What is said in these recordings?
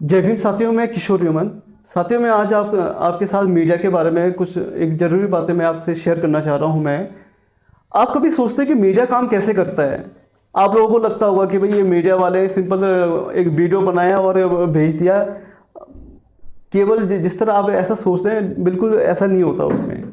जय भीम साथियों, मैं किशोर युमन। साथियों, मैं आज आपके साथ मीडिया के बारे में कुछ एक ज़रूरी बातें मैं आपसे शेयर करना चाह रहा हूं। आप कभी सोचते हैं कि मीडिया काम कैसे करता है? आप लोगों को लगता होगा कि भाई ये मीडिया वाले सिंपल एक वीडियो बनाया और भेज दिया। केवल जिस तरह आप ऐसा सोचते हैं, बिल्कुल ऐसा नहीं होता उसमें।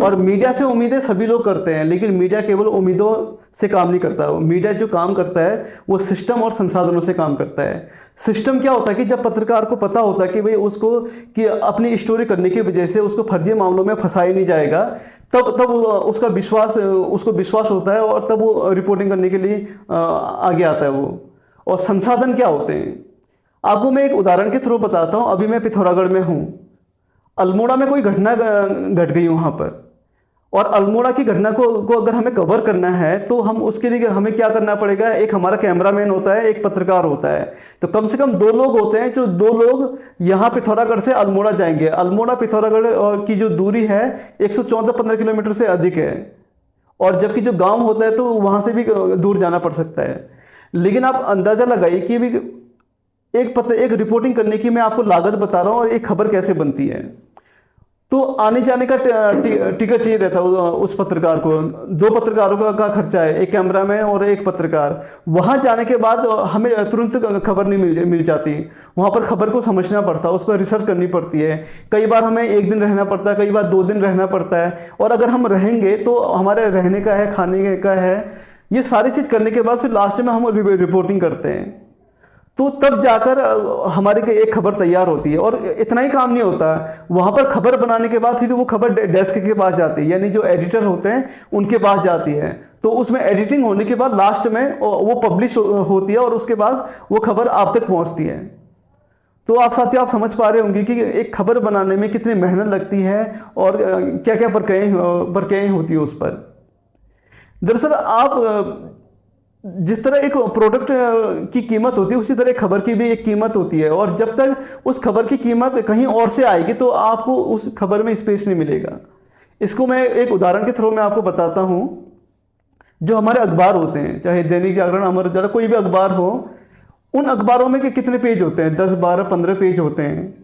और मीडिया से उम्मीदें सभी लोग करते हैं, लेकिन मीडिया केवल उम्मीदों से काम नहीं करता। मीडिया जो काम करता है वो सिस्टम और संसाधनों से काम करता है। सिस्टम क्या होता है कि जब पत्रकार को पता होता है कि भाई उसको कि अपनी स्टोरी करने की वजह से उसको फर्जी मामलों में फंसाया नहीं जाएगा, तब उसको विश्वास होता है और तब वो रिपोर्टिंग करने के लिए आगे आता है वो। और संसाधन क्या होते हैं, आपको मैं एक उदाहरण के थ्रू बताता हूँ। अभी मैं पिथौरागढ़ में हूँ। अल्मोड़ा में कोई घटना घट गई वहाँ पर, और अल्मोड़ा की घटना को अगर हमें कवर करना है तो हम उसके लिए हमें क्या करना पड़ेगा? एक हमारा कैमरामैन होता है, एक पत्रकार होता है। तो कम से कम 2 लोग होते हैं, जो 2 लोग यहाँ पिथौरागढ़ से अल्मोड़ा जाएंगे। अल्मोड़ा पिथौरागढ़ और की जो दूरी है 114-15 किलोमीटर से अधिक है। और जबकि जो गांव होता है तो वहाँ से भी दूर जाना पड़ सकता है। लेकिन आप अंदाज़ा लगाइए कि भी एक रिपोर्टिंग करने की मैं आपको लागत बता रहा हूँ और एक खबर कैसे बनती है। तो आने जाने का टिकट चाहिए रहता है उस पत्रकार को। 2 पत्रकारों का खर्चा है, एक कैमरामैन और एक पत्रकार। वहाँ जाने के बाद हमें तुरंत खबर नहीं मिल जाती। वहाँ पर खबर को समझना पड़ता है, उस पर रिसर्च करनी पड़ती है। कई बार हमें 1 दिन रहना पड़ता है, कई बार 2 दिन रहना पड़ता है। और अगर हम रहेंगे तो हमारे रहने का है, खाने का है, ये सारी चीज़ करने के बाद फिर लास्ट में हम रिपोर्टिंग करते हैं। तो तब जाकर हमारी एक खबर तैयार होती है। और इतना ही काम नहीं होता, वहाँ पर खबर बनाने के बाद फिर वो खबर डेस्क के पास जाती है, यानी जो एडिटर होते हैं उनके पास जाती है। तो उसमें एडिटिंग होने के बाद लास्ट में वो पब्लिश होती है और उसके बाद वो खबर आप तक पहुँचती है। तो आप साथियों, आप समझ पा रहे होंगे कि एक खबर बनाने में कितनी मेहनत लगती है और क्या क्या प्रक्रियाएँ होती है उस पर। दरअसल आप जिस तरह एक प्रोडक्ट की कीमत होती है, उसी तरह खबर की भी एक कीमत होती है। और जब तक उस खबर की कीमत कहीं और से आएगी तो आपको उस खबर में स्पेस नहीं मिलेगा। इसको मैं एक उदाहरण के थ्रू मैं आपको बताता हूँ। जो हमारे अखबार होते हैं, चाहे दैनिक जागरण, अमर उजाला, कोई भी अखबार हो, उन अखबारों में कितने पेज होते हैं? 10, 12, 15 पेज होते हैं,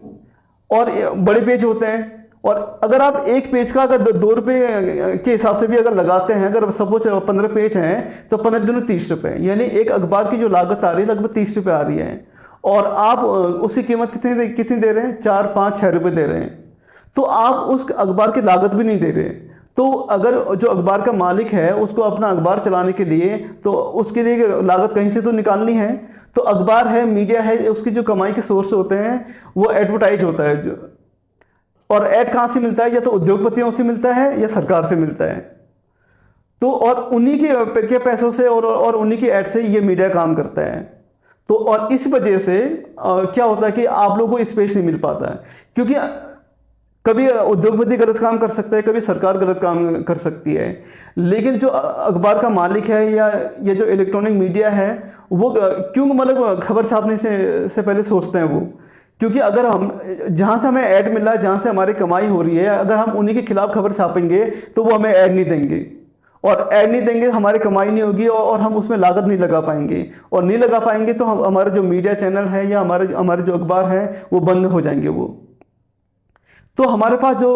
और बड़े पेज होते हैं। और अगर आप एक पेज का अगर 2 रुपये के हिसाब से भी अगर लगाते हैं, अगर सपोज 15 पेज हैं तो 15 दूनी 30 रुपये, यानी एक अखबार की जो लागत आ रही है लगभग 30 रुपये आ रही है। और आप उसकी कीमत कितनी दे रहे हैं? 4, 5, 6 रुपये दे रहे हैं। तो आप उस अखबार की लागत भी नहीं दे रहे। तो अगर जो अखबार का मालिक है उसको अपना अखबार चलाने के लिए तो उसके लिए लागत कहीं से तो निकालनी है। तो अखबार है, मीडिया है, उसकी जो कमाई के सोर्स होते हैं वो एडवर्टाइज होता है। जो और ऐड कहाँ से मिलता है? या तो उद्योगपतियों से मिलता है या सरकार से मिलता है। तो और उन्हीं के पैसों से और उन्हीं के ऐड से ये मीडिया काम करता है। तो और इस वजह से क्या होता है कि आप लोगों को स्पेस नहीं मिल पाता है, क्योंकि कभी उद्योगपति गलत काम कर सकता है, कभी सरकार गलत काम कर सकती है। लेकिन जो अखबार का मालिक है या जो इलेक्ट्रॉनिक मीडिया है, वो क्यों मतलब खबर छापने से पहले सोचते हैं वो, क्योंकि अगर हम जहाँ से हमें ऐड मिल रहा है, जहाँ से हमारी कमाई हो रही है, अगर हम उन्हीं के खिलाफ खबर छापेंगे तो वो हमें ऐड नहीं देंगे। और ऐड नहीं देंगे, हमारी कमाई नहीं होगी और हम उसमें लागत नहीं लगा पाएंगे। और नहीं लगा पाएंगे तो हम हमारे जो मीडिया चैनल है या हमारे जो अखबार हैं वो बंद हो जाएंगे वो। तो हमारे पास जो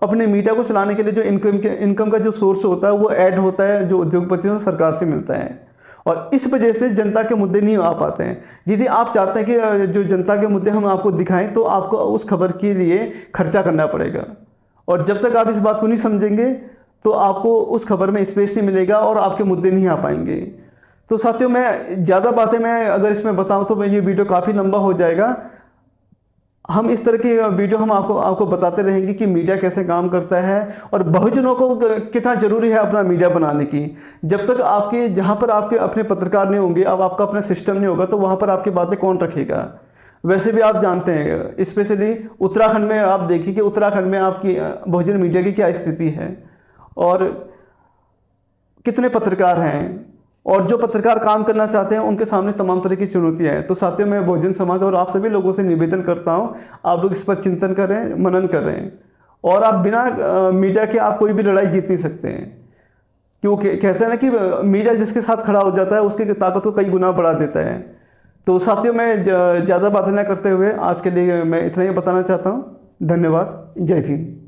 अपने मीडिया को चलाने के लिए जो इनकम का जो सोर्स होता है वो ऐड होता है, जो उद्योगपतियों से, सरकार से मिलता है। और इस वजह से जनता के मुद्दे नहीं आ पाते हैं। यदि आप चाहते हैं कि जो जनता के मुद्दे हम आपको दिखाएं तो आपको उस खबर के लिए खर्चा करना पड़ेगा। और जब तक आप इस बात को नहीं समझेंगे तो आपको उस खबर में स्पेस नहीं मिलेगा और आपके मुद्दे नहीं आ पाएंगे। तो साथियों, मैं ज़्यादा बातें मैं अगर इसमें बताऊं तो ये वीडियो काफ़ी लंबा हो जाएगा। हम इस तरह की वीडियो हम आपको बताते रहेंगे कि मीडिया कैसे काम करता है और बहुजनों को कितना ज़रूरी है अपना मीडिया बनाने की। जब तक आपके जहाँ पर आपके अपने पत्रकार नहीं होंगे, अब आपका अपना सिस्टम नहीं होगा, तो वहाँ पर आपकी बातें कौन रखेगा? वैसे भी आप जानते हैं, स्पेशली उत्तराखंड में आप देखिए कि उत्तराखंड में आपकी बहुजन मीडिया की क्या स्थिति है और कितने पत्रकार हैं। और जो पत्रकार काम करना चाहते हैं उनके सामने तमाम तरह की चुनौतियां हैं। तो साथियों, मैं बहुजन समाज और आप सभी लोगों से निवेदन करता हूं, आप लोग इस पर चिंतन करें, मनन करें। और आप बिना मीडिया के आप कोई भी लड़ाई जीत नहीं सकते हैं, क्योंकि कहते हैं ना कि मीडिया जिसके साथ खड़ा हो जाता है उसकी ताकत को कई गुना बढ़ा देता है। तो साथियों, मैं ज़्यादा बातें ना करते हुए आज के लिए मैं इतना ही बताना चाहता हूँ। धन्यवाद। जय भीम।